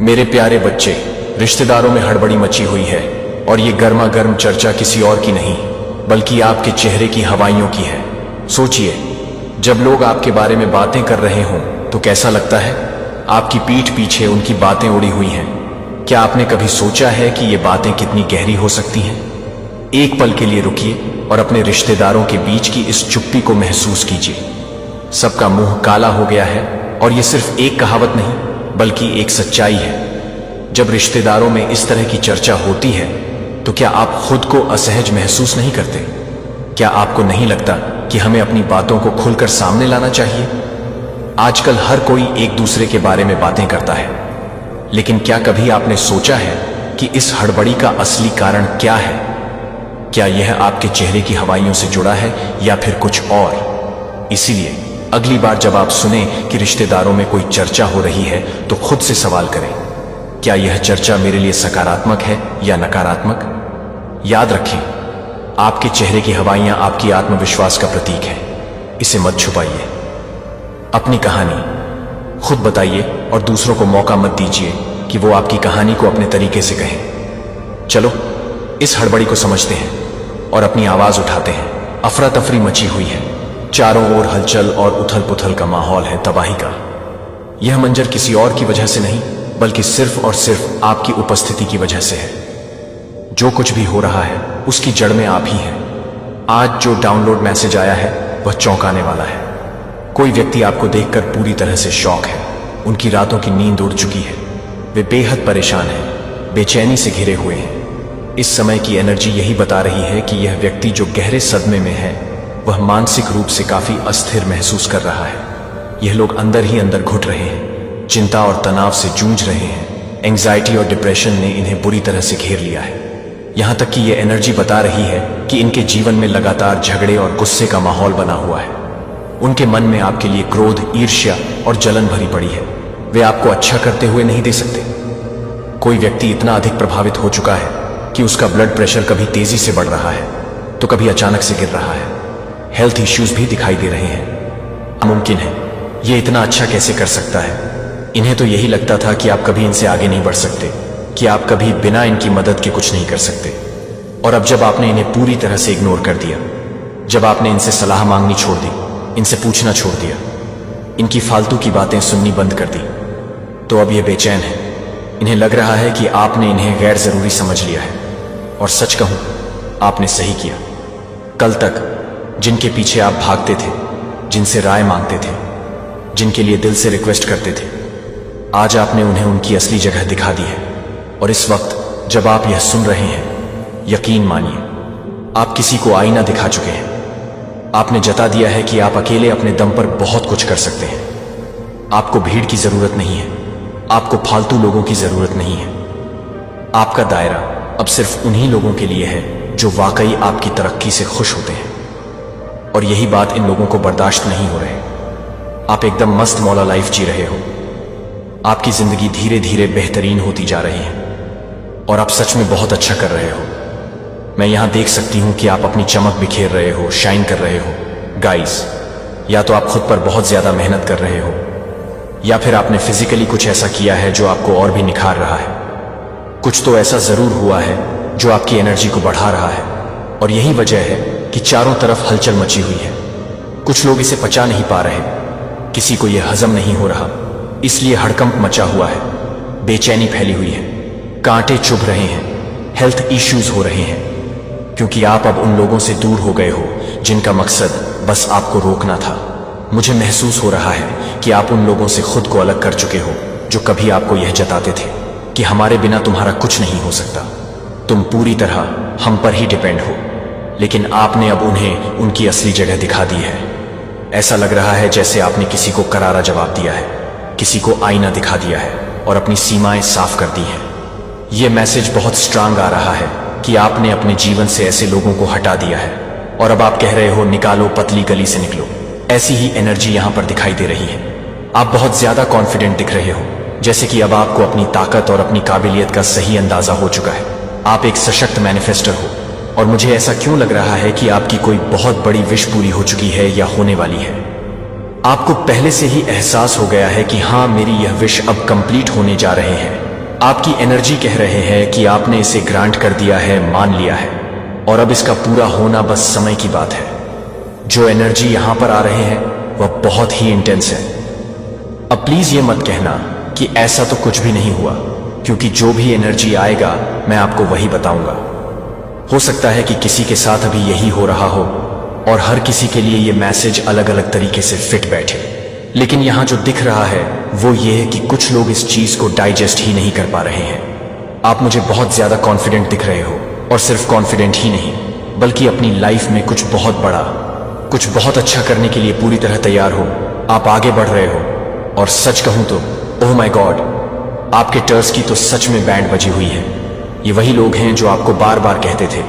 मेरे प्यारे बच्चे, रिश्तेदारों में हड़बड़ी मची हुई है और ये गर्मा गर्म चर्चा किसी और की नहीं बल्कि आपके चेहरे की हवाइयों की है। सोचिए, जब लोग आपके बारे में बातें कर रहे हों तो कैसा लगता है? आपकी पीठ पीछे उनकी बातें उड़ी हुई हैं। क्या आपने कभी सोचा है कि ये बातें कितनी गहरी हो सकती हैं? एक पल के लिए रुकिए और अपने रिश्तेदारों के बीच की इस चुप्पी को महसूस कीजिए। सबका मुंह काला हो गया है और ये सिर्फ एक कहावत नहीं बल्कि एक सच्चाई है। जब रिश्तेदारों में इस तरह की चर्चा होती है तो क्या आप खुद को असहज महसूस नहीं करते? क्या आपको नहीं लगता कि हमें अपनी बातों को खुलकर सामने लाना चाहिए? आजकल हर कोई एक दूसरे के बारे में बातें करता है, लेकिन क्या कभी आपने सोचा है कि इस हड़बड़ी का असली कारण क्या है? क्या यह आपके चेहरे की हवाइयों से जुड़ा है या फिर कुछ और? इसीलिए अगली बार जब आप सुने कि रिश्तेदारों में कोई चर्चा हो रही है तो खुद से सवाल करें, क्या यह चर्चा मेरे लिए सकारात्मक है या नकारात्मक? याद रखें, आपके चेहरे की हवाइयां आपकी आत्मविश्वास का प्रतीक है। इसे मत छुपाइए। अपनी कहानी खुद बताइए और दूसरों को मौका मत दीजिए कि वो आपकी कहानी को अपने तरीके से कहें। चलो इस हड़बड़ी को समझते हैं और अपनी आवाज उठाते हैं। अफरा तफरी मची हुई है, चारों ओर हलचल और उथल पुथल का माहौल है, तबाही का। यह मंजर किसी और की वजह से नहीं बल्कि सिर्फ और सिर्फ आपकी उपस्थिति की वजह से है। जो कुछ भी हो रहा है उसकी जड़ में आप ही हैं। आज जो डाउनलोड मैसेज आया है वह चौंकाने वाला है। कोई व्यक्ति आपको देखकर पूरी तरह से शॉक है। उनकी रातों की नींद उड़ चुकी है। वे बेहद परेशान हैं, बेचैनी से घिरे हुए हैं। इस समय की एनर्जी यही बता रही है कि यह व्यक्ति जो गहरे सदमे में है वह मानसिक रूप से काफी अस्थिर महसूस कर रहा है। यह लोग अंदर ही अंदर घुट रहे हैं, चिंता और तनाव से जूझ रहे हैं। एंजाइटी और डिप्रेशन ने इन्हें बुरी तरह से घेर लिया है। यहां तक कि यह एनर्जी बता रही है कि इनके जीवन में लगातार झगड़े और गुस्से का माहौल बना हुआ है। उनके मन में आपके लिए क्रोध, ईर्ष्या और जलन भरी पड़ी है। वे आपको अच्छा करते हुए नहीं दे सकते। कोई व्यक्ति इतना अधिक प्रभावित हो चुका है कि उसका ब्लड प्रेशर कभी तेजी से बढ़ रहा है तो कभी अचानक से गिर रहा है। हेल्थ इश्यूज भी दिखाई दे रहे हैं। मुमकिन है ये इतना अच्छा कैसे कर सकता है? इन्हें तो यही लगता था कि आप कभी इनसे आगे नहीं बढ़ सकते, कि आप कभी बिना इनकी मदद के कुछ नहीं कर सकते। और अब जब आपने इन्हें पूरी तरह से इग्नोर कर दिया, जब आपने इनसे सलाह मांगनी छोड़ दी, इनसे पूछना छोड़ दिया, इनकी फालतू की बातें सुननी बंद कर दी, तो अब ये बेचैन है। इन्हें लग रहा है कि आपने इन्हें गैर जरूरी समझ लिया है। और सच कहूं, आपने सही किया। कल तक जिनके पीछे आप भागते थे, जिनसे राय मांगते थे, जिनके लिए दिल से रिक्वेस्ट करते थे, आज आपने उन्हें उनकी असली जगह दिखा दी है। और इस वक्त जब आप यह सुन रहे हैं, यकीन मानिए आप किसी को आईना दिखा चुके हैं। आपने जता दिया है कि आप अकेले अपने दम पर बहुत कुछ कर सकते हैं। आपको भीड़ की जरूरत नहीं है, आपको फालतू लोगों की जरूरत नहीं है। आपका दायरा अब सिर्फ उन्हीं लोगों के लिए है जो वाकई आपकी तरक्की से खुश होते हैं। और यही बात इन लोगों को बर्दाश्त नहीं हो रहे। आप एकदम मस्त मौला लाइफ जी रहे हो। आपकी जिंदगी धीरे धीरे बेहतरीन होती जा रही है और आप सच में बहुत अच्छा कर रहे हो। मैं यहां देख सकती हूं कि आप अपनी चमक बिखेर रहे हो, शाइन कर रहे हो। गाइस, या तो आप खुद पर बहुत ज्यादा मेहनत कर रहे हो या फिर आपने फिजिकली कुछ ऐसा किया है जो आपको और भी निखार रहा है। कुछ तो ऐसा जरूर हुआ है जो आपकी एनर्जी को बढ़ा रहा है। और यही वजह है कि चारों तरफ हलचल मची हुई है। कुछ लोग इसे पचा नहीं पा रहे, किसी को यह हजम नहीं हो रहा, इसलिए हड़कंप मचा हुआ है, बेचैनी फैली हुई है, कांटे चुभ रहे हैं, हेल्थ इश्यूज हो रहे हैं, क्योंकि आप अब उन लोगों से दूर हो गए हो जिनका मकसद बस आपको रोकना था। मुझे महसूस हो रहा है कि आप उन लोगों से खुद को अलग कर चुके हो जो कभी आपको यह जताते थे कि हमारे बिना तुम्हारा कुछ नहीं हो सकता, तुम पूरी तरह हम पर ही डिपेंड हो। लेकिन आपने अब उन्हें उनकी असली जगह दिखा दी है। ऐसा लग रहा है जैसे आपने किसी को करारा जवाब दिया है, किसी को आईना दिखा दिया है और अपनी सीमाएं साफ कर दी हैं। यह मैसेज बहुत स्ट्रांग आ रहा है कि आपने अपने जीवन से ऐसे लोगों को हटा दिया है और अब आप कह रहे हो निकालो, पतली गली से निकलो। ऐसी ही एनर्जी यहां पर दिखाई दे रही है। आप बहुत ज्यादा कॉन्फिडेंट दिख रहे हो, जैसे कि अब आपको अपनी ताकत और अपनी काबिलियत का सही अंदाजा हो चुका है। आप एक सशक्त मैनिफेस्टर हो। और मुझे ऐसा क्यों लग रहा है कि आपकी कोई बहुत बड़ी विश पूरी हो चुकी है या होने वाली है। आपको पहले से ही एहसास हो गया है कि हाँ, मेरी यह विश अब कंप्लीट होने जा रहे हैं। आपकी एनर्जी कह रहे हैं कि आपने इसे ग्रांट कर दिया है, मान लिया है, और अब इसका पूरा होना बस समय की बात है। जो एनर्जी यहां पर आ रहे हैं वह बहुत ही इंटेंस है। अब प्लीज ये मत कहना कि ऐसा तो कुछ भी नहीं हुआ, क्योंकि जो भी एनर्जी आएगा मैं आपको वही बताऊंगा। हो सकता है कि किसी के साथ अभी यही हो रहा हो और हर किसी के लिए ये मैसेज अलग अलग तरीके से फिट बैठे, लेकिन यहां जो दिख रहा है वो ये है कि कुछ लोग इस चीज को डाइजेस्ट ही नहीं कर पा रहे हैं। आप मुझे बहुत ज्यादा कॉन्फिडेंट दिख रहे हो, और सिर्फ कॉन्फिडेंट ही नहीं बल्कि अपनी लाइफ में कुछ बहुत बड़ा, कुछ बहुत अच्छा करने के लिए पूरी तरह तैयार हो। आप आगे बढ़ रहे हो, और सच कहूं तो ओह माय गॉड, आपके टर्स की तो सच में बैंड बजी हुई है। ये वही लोग हैं जो आपको बार बार कहते थे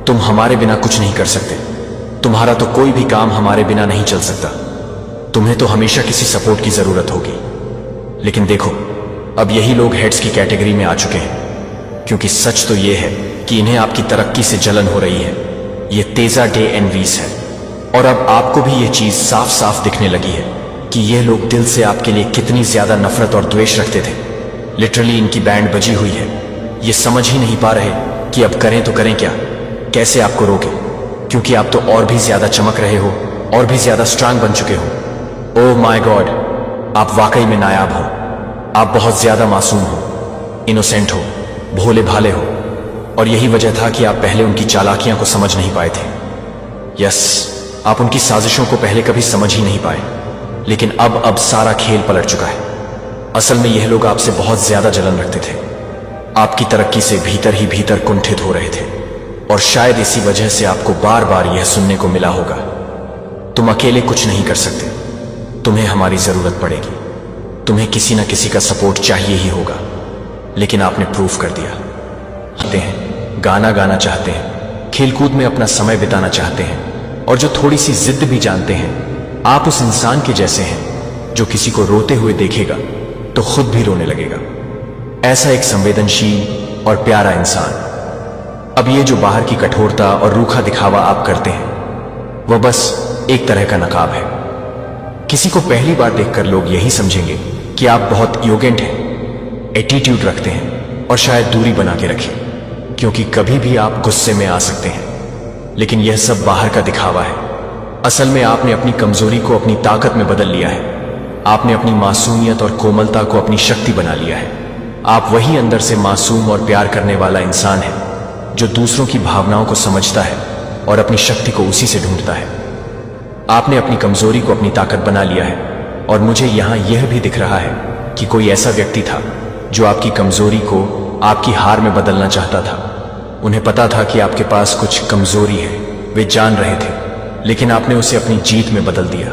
तुम हमारे बिना कुछ नहीं कर सकते, तुम्हारा तो कोई भी काम हमारे बिना नहीं चल सकता, तुम्हें तो हमेशा किसी सपोर्ट की जरूरत होगी। लेकिन देखो, अब यही लोग हेड्स की कैटेगरी में आ चुके हैं, क्योंकि सच तो ये है कि इन्हें आपकी तरक्की से जलन हो रही है। ये तेजा डे एनवीस है, और अब आपको भी ये चीज साफ साफ दिखने लगी है कि ये लोग दिल से आपके लिए कितनी ज्यादा नफरत और द्वेष रखते थे। लिटरली इनकी बैंड बजी हुई है। ये समझ ही नहीं पा रहे कि अब करें तो करें क्या, कैसे आपको रोके, क्योंकि आप तो और भी ज्यादा चमक रहे हो, और भी ज्यादा स्ट्रांग बन चुके हो। ओह माय गॉड, आप वाकई में नायाब हो। आप बहुत ज्यादा मासूम हो, इनोसेंट हो, भोले भाले हो, और यही वजह था कि आप पहले उनकी चालाकियां को समझ नहीं पाए थे। यस, आप उनकी साजिशों को पहले कभी समझ ही नहीं पाए, लेकिन अब सारा खेल पलट चुका है। असल में यह लोग आपसे बहुत ज्यादा जलन रखते थे, आपकी तरक्की से भीतर ही भीतर कुंठित हो रहे थे, और शायद इसी वजह से आपको बार बार यह सुनने को मिला होगा, तुम अकेले कुछ नहीं कर सकते, तुम्हें हमारी जरूरत पड़ेगी, तुम्हें किसी न किसी का सपोर्ट चाहिए ही होगा। लेकिन आपने प्रूफ कर दिया। चाहते हैं, गाना गाना चाहते हैं, खेलकूद में अपना समय बिताना चाहते हैं, और जो थोड़ी सी जिद भी जानते हैं। आप उस इंसान के जैसे हैं जो किसी को रोते हुए देखेगा तो खुद भी रोने लगेगा। ऐसा एक संवेदनशील और प्यारा इंसान। अब ये जो बाहर की कठोरता और रूखा दिखावा आप करते हैं वह बस एक तरह का नकाब है। किसी को पहली बार देखकर लोग यही समझेंगे कि आप बहुत एरोगेंट हैं, एटीट्यूड रखते हैं, और शायद दूरी बना के रखें, क्योंकि कभी भी आप गुस्से में आ सकते हैं। लेकिन यह सब बाहर का दिखावा है। असल में आपने अपनी कमजोरी को अपनी ताकत में बदल लिया है। आपने अपनी मासूमियत और कोमलता को अपनी शक्ति बना लिया है। आप वही अंदर से मासूम और प्यार करने वाला इंसान है जो दूसरों की भावनाओं को समझता है और अपनी शक्ति को उसी से ढूंढता है। आपने अपनी कमजोरी को अपनी ताकत बना लिया है, और मुझे यहां यह भी दिख रहा है कि कोई ऐसा व्यक्ति था जो आपकी कमजोरी को आपकी हार में बदलना चाहता था। उन्हें पता था कि आपके पास कुछ कमजोरी है, वे जान रहे थे, लेकिन आपने उसे अपनी जीत में बदल दिया।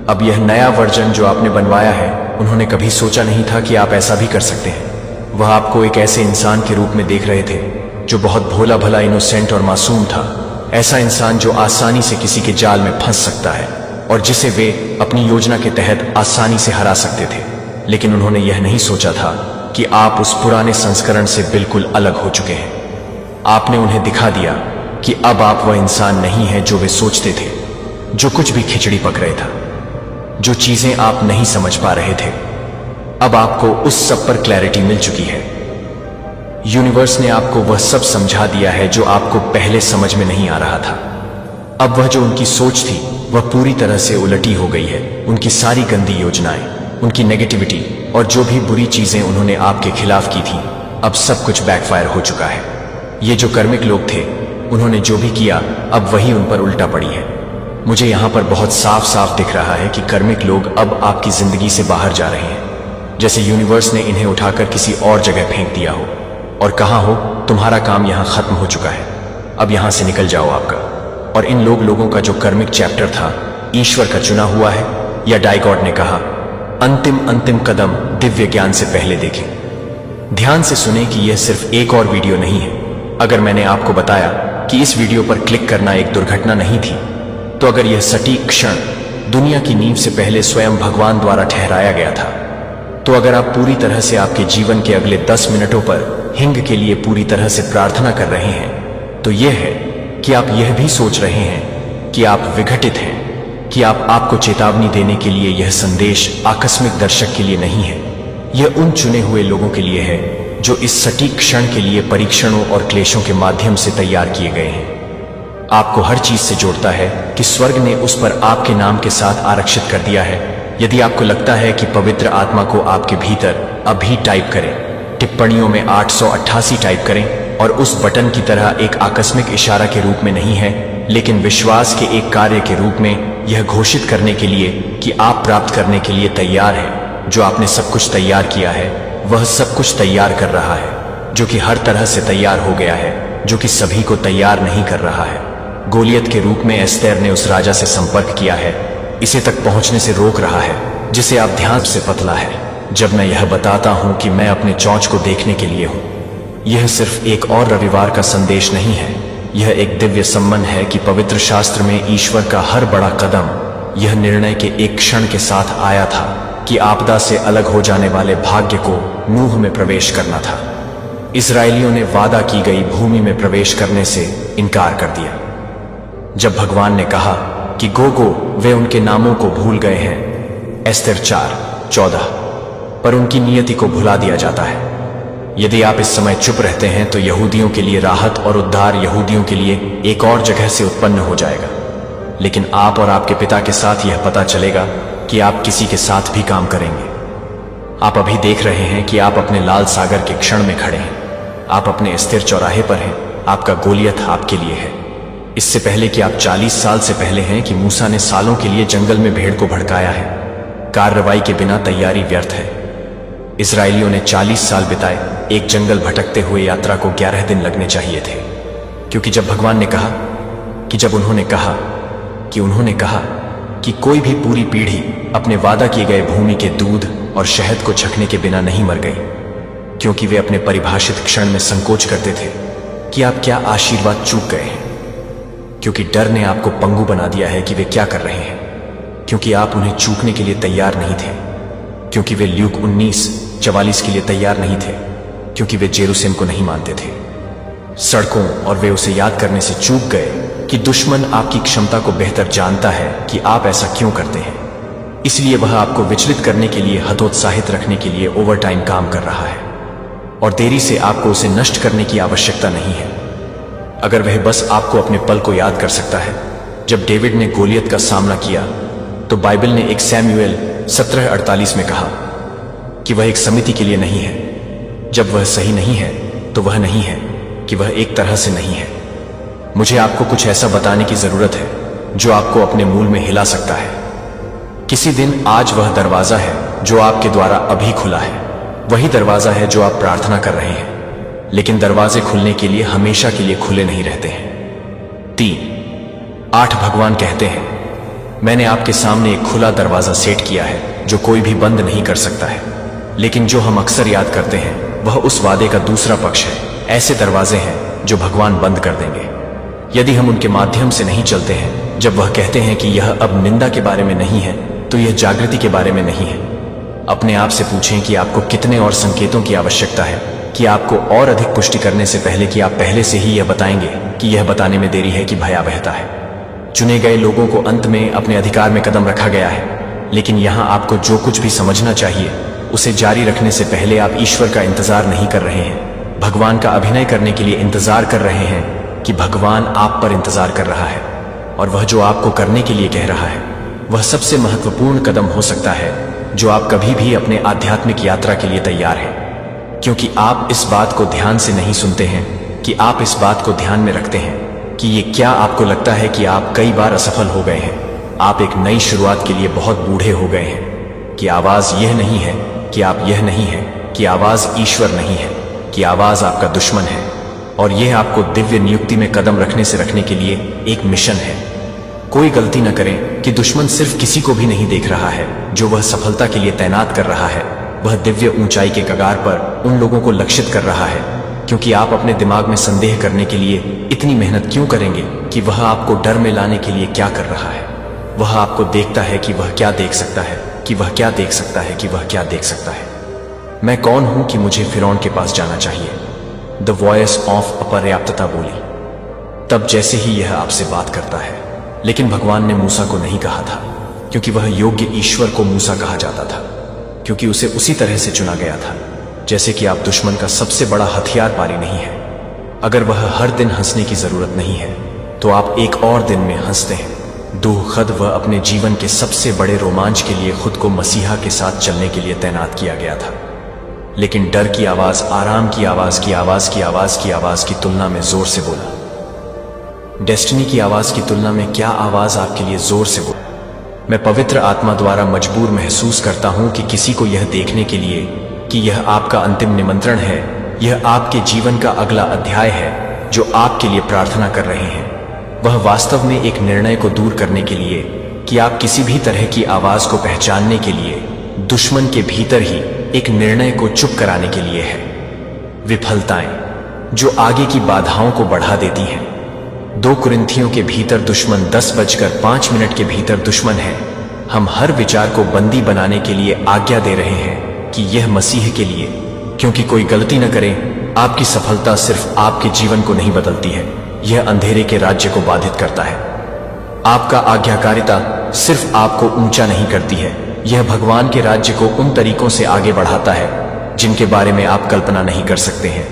अब यह नया वर्जन जो आपने बनवाया है, उन्होंने कभी सोचा नहीं था कि आप ऐसा भी कर सकते हैं। वह आपको एक ऐसे इंसान के रूप में देख रहे थे जो बहुत भोला भला, इनोसेंट और मासूम था। ऐसा इंसान जो आसानी से किसी के जाल में फंस सकता है और जिसे वे अपनी योजना के तहत आसानी से हरा सकते थे। लेकिन उन्होंने यह नहीं सोचा था कि आप उस पुराने संस्करण से बिल्कुल अलग हो चुके हैं। आपने उन्हें दिखा दिया कि अब आप वह इंसान नहीं है जो वे सोचते थे, जो कुछ भी खिचड़ी पक रहे था, जो चीजें आप नहीं समझ पा रहे थे। अब आपको उस सब पर क्लैरिटी मिल चुकी है। यूनिवर्स ने आपको वह सब समझा दिया है जो आपको पहले समझ में नहीं आ रहा था। अब वह जो उनकी सोच थी वह पूरी तरह से उलटी हो गई है। उनकी सारी गंदी योजनाएं, उनकी नेगेटिविटी और जो भी बुरी चीजें उन्होंने आपके खिलाफ की थी, अब सब कुछ बैकफायर हो चुका है। ये जो कर्मिक लोग थे, उन्होंने जो भी किया अब वही उन पर उल्टा पड़ी है। मुझे यहां पर बहुत साफ साफ दिख रहा है कि कर्मिक लोग अब आपकी जिंदगी से बाहर जा रहे हैं, जैसे यूनिवर्स ने इन्हें उठाकर किसी और जगह फेंक दिया हो और कहा हो तुम्हारा काम यहां खत्म हो चुका है, अब यहां से निकल जाओ आपका। और इन लोगों का जो कर्मिक चैप्टर था ईश्वर का चुना हुआ है, या डाइगॉड ने कहा अंतिम कदम दिव्य ज्ञान से पहले देखें। ध्यान से सुने कि यह सिर्फ एक और वीडियो नहीं है। अगर मैंने आपको बताया कि इस वीडियो पर क्लिक करना एक दुर्घटना नहीं थी, तो अगर यह सटीक क्षण दुनिया की नींव से पहले स्वयं भगवान द्वारा ठहराया गया था, तो अगर आप पूरी तरह से आपके जीवन के अगले 10 मिनटों पर हिंग के लिए पूरी तरह से प्रार्थना कर रहे हैं, तो यह है कि आप यह भी सोच रहे हैं कि आप विघटित हैं, कि आपको चेतावनी देने के लिए यह संदेश आकस्मिक दर्शक के लिए नहीं है। यह उन चुने हुए लोगों के लिए है जो इस सटीक क्षण के लिए परीक्षणों और क्लेशों के माध्यम से तैयार किए गए हैं। आपको हर चीज से जोड़ता है कि स्वर्ग ने उस पर आपके नाम के साथ आरक्षित कर दिया है। यदि आपको लगता है कि पवित्र आत्मा को आपके भीतर, अभी टाइप करें, टिप्पणियों में 888 टाइप करें, और उस बटन की तरह एक आकस्मिक इशारा के रूप में नहीं है, लेकिन विश्वास के एक कार्य के रूप में यह घोषित करने के लिए कि आप प्राप्त करने के लिए तैयार हैं। जो आपने सब कुछ तैयार किया है, वह सब कुछ तैयार कर रहा है, जो कि हर तरह से तैयार हो गया है, जो कि सभी को तैयार नहीं कर रहा है। गोलियत के रूप में एस्तेर ने उस राजा से संपर्क किया है, इसे तक पहुंचने से रोक रहा है जिसे आप ध्यान से पतला है। जब मैं यह बताता हूं कि मैं अपने चौंच को देखने के लिए हूं, यह सिर्फ एक और रविवार का संदेश नहीं है, यह एक दिव्य सम्मन है कि पवित्र शास्त्र में ईश्वर का हर बड़ा कदम यह निर्णय के एक क्षण के साथ आया था कि आपदा से अलग हो जाने वाले भाग्य को नूह में प्रवेश करना था। इस्राएलियों ने वादा की गई भूमि में प्रवेश करने से इनकार कर दिया। जब भगवान ने कहा कि गो वे उनके नामों को भूल गए हैं, एस्तेर 4:14, पर उनकी नियति को भुला दिया जाता है। यदि आप इस समय चुप रहते हैं तो यहूदियों के लिए राहत और उद्धार यहूदियों के लिए एक और जगह से उत्पन्न हो जाएगा, लेकिन आप और आपके पिता के साथ यह पता चलेगा कि आप किसी के साथ भी काम करेंगे। आप अभी देख रहे हैं कि आप अपने लाल सागर के क्षण में खड़े हैं, आप अपने स्थिर चौराहे पर हैं, आपका गोलियत आपके लिए है। इससे पहले कि आप 40 साल से पहले हैं कि मूसा ने सालों के लिए जंगल में भेड़ को भड़काया है। कार्रवाई के बिना तैयारी व्यर्थ है। इस्राएलियों ने 40 साल बिताए, एक जंगल भटकते हुए यात्रा को 11 दिन लगने चाहिए थे, क्योंकि जब भगवान ने कहा कि उन्होंने कहा कि कोई भी पूरी पीढ़ी अपने वादा किए गए भूमि के दूध और शहद को चखने के बिना नहीं मर गई, क्योंकि वे अपने परिभाषित क्षण में संकोच करते थे कि आप क्या आशीर्वाद चूक गए हैं, क्योंकि डर ने आपको पंगु बना दिया है कि वे क्या कर रहे हैं, क्योंकि आप उन्हें चूकने के लिए तैयार नहीं थे, क्योंकि वे ल्यूक 19:44 के लिए तैयार नहीं थे, क्योंकि वे जेरूसलेम को नहीं मानते थे सड़कों, और वे उसे याद करने से चूक गए कि दुश्मन आपकी क्षमता को बेहतर जानता है कि आप ऐसा क्यों करते हैं। इसलिए वह आपको विचलित करने के लिए, हतोत्साहित रखने के लिए ओवरटाइम काम कर रहा है, और देरी से आपको उसे नष्ट करने की आवश्यकता नहीं है। अगर वह बस आपको अपने पल को याद कर सकता है जब डेविड ने गोलियत का सामना किया, तो बाइबल ने 1 सैमुएल 17:48 में कहा कि वह एक समिति के लिए नहीं है। जब वह सही नहीं है तो वह नहीं है कि वह एक तरह से नहीं है। मुझे आपको कुछ ऐसा बताने की जरूरत है जो आपको अपने मूल में हिला सकता है। किसी दिन आज वह दरवाजा है जो आपके द्वारा अभी खुला है, वही दरवाजा है जो आप प्रार्थना कर रहे हैं, लेकिन दरवाजे खुलने के लिए हमेशा के लिए खुले नहीं रहते हैं। 3:8 भगवान कहते हैं, मैंने आपके सामने एक खुला दरवाजा सेट किया है जो कोई भी बंद नहीं कर सकता है। लेकिन जो हम अक्सर याद करते हैं वह उस वादे का दूसरा पक्ष है। ऐसे दरवाजे हैं जो भगवान बंद कर देंगे यदि हम उनके माध्यम से नहीं चलते हैं। जब वह कहते हैं कि यह अब निंदा के बारे में नहीं है, तो यह जागृति के बारे में नहीं है। अपने आप से पूछें कि आपको कितने और संकेतों की आवश्यकता है कि आपको और अधिक पुष्टि करने से पहले कि आप पहले से ही यह बताएंगे कि यह बताने में देरी है कि भयावहता है। चुने गए लोगों को अंत में अपने अधिकार में कदम रखा गया है, लेकिन यहां आपको जो कुछ भी समझना चाहिए उसे जारी रखने से पहले आप ईश्वर का इंतजार नहीं कर रहे हैं, भगवान का अभिनय करने के लिए इंतजार कर रहे हैं कि भगवान आप पर इंतजार कर रहा है, और वह जो आपको करने के लिए कह रहा है वह सबसे महत्वपूर्ण कदम हो सकता है जो आप कभी भी अपने आध्यात्मिक यात्रा के लिए तैयार हैं। क्योंकि आप इस बात को ध्यान से नहीं सुनते हैं, कि आप इस बात को ध्यान में रखते हैं कि ये क्या आपको लगता है कि आप कई बार असफल हो गए हैं, आप एक नई शुरुआत के लिए बहुत बूढ़े हो गए हैं, कि आवाज यह नहीं है कि आप यह नहीं है, कि आवाज ईश्वर नहीं है, कि आवाज आपका दुश्मन है, और यह आपको दिव्य नियुक्ति में कदम रखने से रखने के लिए एक मिशन है। कोई गलती न करें कि दुश्मन सिर्फ किसी को भी नहीं देख रहा है जो वह सफलता के लिए तैनात कर रहा है, वह दिव्य ऊंचाई के कगार पर उन लोगों को लक्षित कर रहा है। क्योंकि आप अपने दिमाग में संदेह करने के लिए इतनी मेहनत क्यों करेंगे कि वह आपको डर में लाने के लिए क्या कर रहा है। वह आपको देखता है कि वह क्या देख सकता है, कि वह क्या देख सकता है, कि वह क्या देख सकता है। मैं कौन हूं कि मुझे फिरौन के पास जाना चाहिए? द वॉइस ऑफ अपर्याप्तता बोली तब जैसे ही यह आपसे बात करता है। लेकिन भगवान ने मूसा को नहीं कहा था, क्योंकि वह योग्य ईश्वर को मूसा कहा जाता था, क्योंकि उसे उसी तरह से चुना गया था जैसे कि आप दुश्मन का सबसे बड़ा हथियार पारी नहीं है। अगर वह हर दिन हंसने की जरूरत नहीं है तो आप एक और दिन में हंसते हैं। दूखद वह अपने जीवन के सबसे बड़े रोमांच के लिए खुद को मसीहा के साथ चलने के लिए तैनात किया गया था। लेकिन डर की आवाज, आराम की आवाज की आवाज की आवाज की आवाज की तुलना में जोर से बोला। डेस्टिनी की आवाज की तुलना में क्या आवाज आपके लिए जोर से बोला? मैं पवित्र आत्मा द्वारा मजबूर महसूस करता हूं कि किसी को यह देखने के लिए कि यह आपका अंतिम निमंत्रण है, यह आपके जीवन का अगला अध्याय है जो आपके लिए प्रार्थना कर रहे हैं। वह वास्तव में एक निर्णय को दूर करने के लिए कि आप किसी भी तरह की आवाज को पहचानने के लिए दुश्मन के भीतर ही एक निर्णय को चुप कराने के लिए है। विफलताएं जो आगे की बाधाओं को बढ़ा देती हैं। 2 कुरिन्थियों के भीतर दुश्मन 10:05 के भीतर दुश्मन है। हम हर विचार को बंदी बनाने के लिए आज्ञा दे रहे हैं कि यह मसीह के लिए, क्योंकि कोई गलती न करे। आपकी सफलता सिर्फ आपके जीवन को नहीं बदलती है, यह अंधेरे के राज्य को बाधित करता है। आपका आज्ञाकारिता सिर्फ आपको ऊंचा नहीं करती है, यह भगवान के राज्य को उन तरीकों से आगे बढ़ाता है जिनके बारे में आप कल्पना नहीं कर सकते हैं।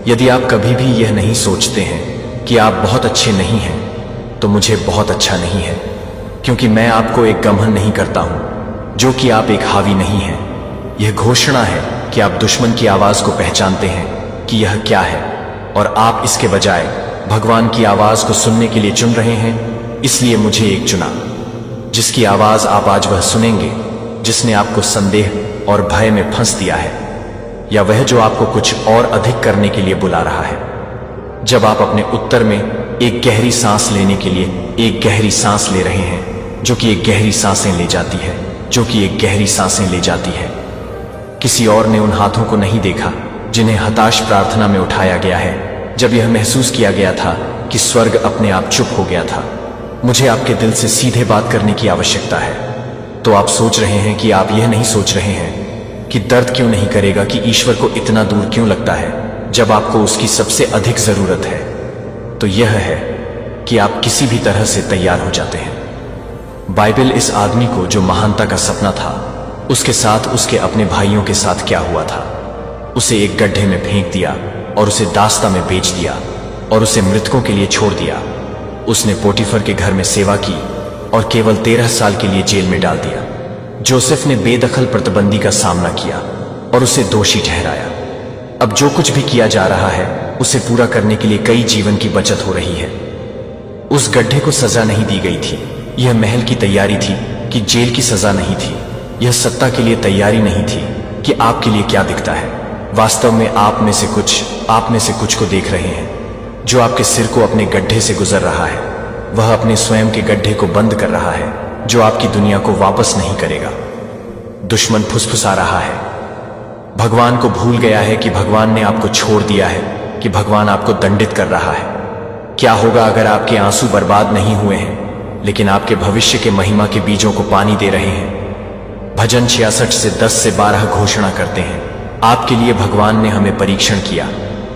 यदि आप कभी भी यह नहीं सोचते हैं कि आप बहुत अच्छे नहीं हैं, तो मुझे बहुत अच्छा नहीं है, क्योंकि मैं आपको एक गमन नहीं करता हूं जो कि आप एक हावी नहीं हैं। यह घोषणा है कि आप दुश्मन की आवाज को पहचानते हैं कि यह क्या है, और आप इसके बजाय भगवान की आवाज को सुनने के लिए चुन रहे हैं। इसलिए मुझे एक चुना जिसकी आवाज आप आज वह सुनेंगे जिसने आपको संदेह और भय में फंस दिया है, या वह जो आपको कुछ और अधिक करने के लिए बुला रहा है। जब आप अपने उत्तर में एक गहरी सांस लेने के लिए एक गहरी सांस ले रहे हैं जो कि एक गहरी सांसें ले जाती है, जो कि एक गहरी सांसें ले जाती है। किसी और ने उन हाथों को नहीं देखा जिन्हें हताश प्रार्थना में उठाया गया है, जब यह महसूस किया गया था कि स्वर्ग अपने आप चुप हो गया था। मुझे आपके दिल से सीधे बात करने की आवश्यकता है। तो आप सोच रहे हैं कि आप यह नहीं सोच रहे हैं कि दर्द क्यों नहीं करेगा, कि ईश्वर को इतना दूर क्यों लगता है जब आपको उसकी सबसे अधिक जरूरत है। तो यह है कि आप किसी भी तरह से तैयार हो जाते हैं। बाइबल इस आदमी को जो महानता का सपना था, उसके साथ उसके अपने भाइयों के साथ क्या हुआ था। उसे एक गड्ढे में फेंक दिया और उसे दास्ता में बेच दिया और उसे मृतकों के लिए छोड़ दिया। उसने पोटीफर के घर में सेवा की और केवल 13 साल के लिए जेल में डाल दिया। जोसेफ ने बेदखल प्रतिबंधी का सामना किया और उसे दोषी ठहराया। अब जो कुछ भी किया जा रहा है उसे पूरा करने के लिए कई जीवन की बचत हो रही है। उस गड्ढे को सजा नहीं दी गई थी, यह महल की तैयारी थी कि जेल की सजा नहीं थी। यह सत्ता के लिए तैयारी नहीं थी कि आपके लिए क्या दिखता है। वास्तव में आप में से कुछ को देख रहे हैं जो आपके सिर को अपने गड्ढे से गुजर रहा है। वह अपने स्वयं के गड्ढे को बंद कर रहा है जो आपकी दुनिया को वापस नहीं करेगा। दुश्मन फुसफुसा रहा है, भगवान को भूल गया है कि भगवान ने आपको छोड़ दिया है, कि भगवान आपको दंडित कर रहा है। क्या होगा अगर आपके आंसू बर्बाद नहीं हुए हैं लेकिन आपके भविष्य के महिमा के बीजों को पानी दे रहे हैं। भजन 66 से 10 से 12 घोषणा करते हैं, आपके लिए भगवान ने हमें परीक्षण किया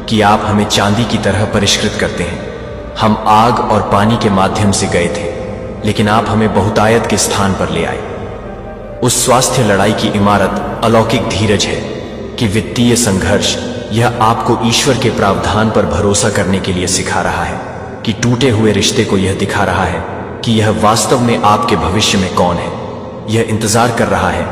कि आप हमें चांदी की तरह परिष्कृत करते हैं। हम आग और पानी के माध्यम से गए थे लेकिन आप हमें बहुतायत के स्थान पर ले आए। उस स्वास्थ्य लड़ाई की इमारत अलौकिक धीरज है कि वित्तीय संघर्ष, यह आपको ईश्वर के प्रावधान पर भरोसा करने के लिए सिखा रहा है, कि टूटे हुए रिश्ते को यह दिखा रहा है कि यह वास्तव में आपके भविष्य में कौन है। यह इंतजार कर रहा है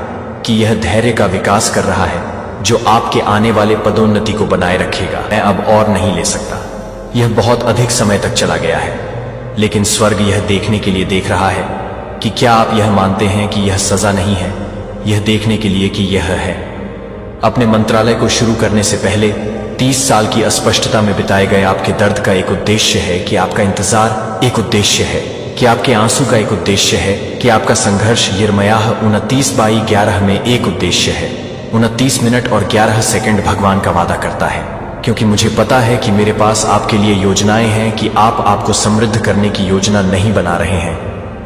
कि यह धैर्य का विकास कर रहा है जो आपके आने वाले पदोन्नति को बनाए रखेगा। मैं अब और नहीं ले सकता, यह बहुत अधिक समय तक चला गया है। लेकिन स्वर्ग यह देखने के लिए देख रहा है कि क्या आप यह मानते हैं कि यह सजा नहीं है, यह देखने के लिए कि यह है। अपने मंत्रालय को शुरू करने से पहले 30 साल की अस्पष्टता में बिताए गए आपके दर्द का एक उद्देश्य है, कि आपका इंतजार एक उद्देश्य है, कि आपके आंसू का एक उद्देश्य है, कि आपका संघर्ष यिर्मयाह 29:11 में एक उद्देश्य है। 29 मिनट और 11 सेकंड भगवान का वादा करता है, क्योंकि मुझे पता है कि मेरे पास आपके लिए योजनाएं हैं, कि आप आपको समृद्ध करने की योजना नहीं बना रहे हैं,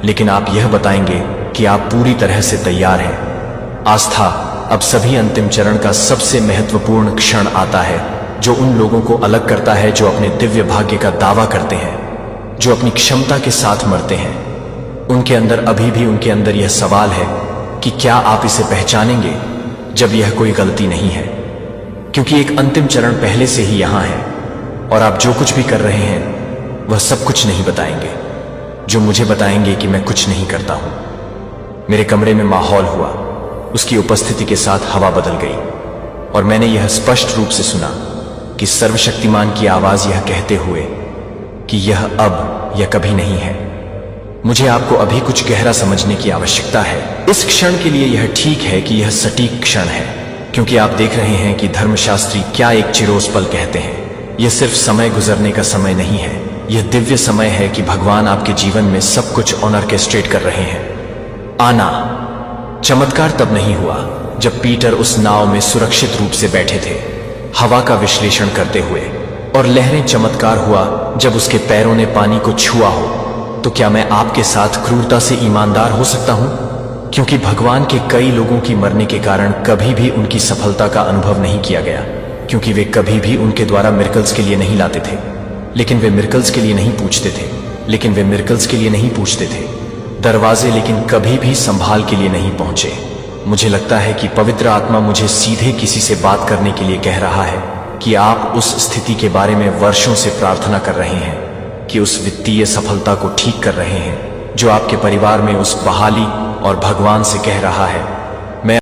लेकिन आप यह बताएंगे कि आप पूरी तरह से तैयार हैं। आस्था अब सभी अंतिम चरण का सबसे महत्वपूर्ण क्षण आता है, जो उन लोगों को अलग करता है जो अपने दिव्य भाग्य का दावा करते हैं, जो अपनी क्षमता के साथ मरते हैं। उनके अंदर अभी भी उनके अंदर यह सवाल है कि क्या आप इसे पहचानेंगे जब यह कोई गलती नहीं है। क्योंकि एक अंतिम चरण पहले से ही यहां है और आप जो कुछ भी कर रहे हैं वह सब कुछ नहीं बताएंगे, जो मुझे बताएंगे कि मैं कुछ नहीं करता हूं। मेरे कमरे में माहौल हुआ, उसकी उपस्थिति के साथ हवा बदल गई और मैंने यह स्पष्ट रूप से सुना कि सर्वशक्तिमान की आवाज यह कहते हुए कि यह अब या कभी नहीं है। मुझे आपको अभी कुछ गहरा समझने की आवश्यकता है। इस क्षण के लिए यह ठीक है कि यह सटीक क्षण है, क्योंकि आप देख रहे हैं कि धर्मशास्त्री क्या एक चिरोस पल कहते हैं। यह सिर्फ समय गुजरने का समय नहीं है, यह दिव्य समय है कि भगवान आपके जीवन में सब कुछ ऑर्केस्ट्रेट कर रहे हैं। आना चमत्कार तब नहीं हुआ जब पीटर उस नाव में सुरक्षित रूप से बैठे थे, हवा का विश्लेषण करते हुए, और लहरें चमत्कार हुआ जब उसके पैरों ने पानी को छुआ हो। तो क्या मैं आपके साथ क्रूरता से ईमानदार हो सकता हूं? क्योंकि भगवान के कई लोगों की मरने के कारण कभी भी उनकी सफलता का अनुभव नहीं किया गया, क्योंकि वे कभी भी उनके द्वारा मिरेकल्स के लिए नहीं लाते थे। लेकिन वे मिरेकल्स के लिए नहीं पूछते थे दरवाजे, लेकिन कभी भी संभाल के लिए नहीं पहुंचे। मुझे लगता है कि पवित्र आत्मा मुझे सीधे किसी से बात करने के लिए कह रहा है कि आप उस स्थिति के बारे में वर्षों से प्रार्थना कर रहे हैं, कि उस वित्तीय सफलता को ठीक कर रहे हैं जो आपके परिवार में उस बहाली और भगवान से कह रहा है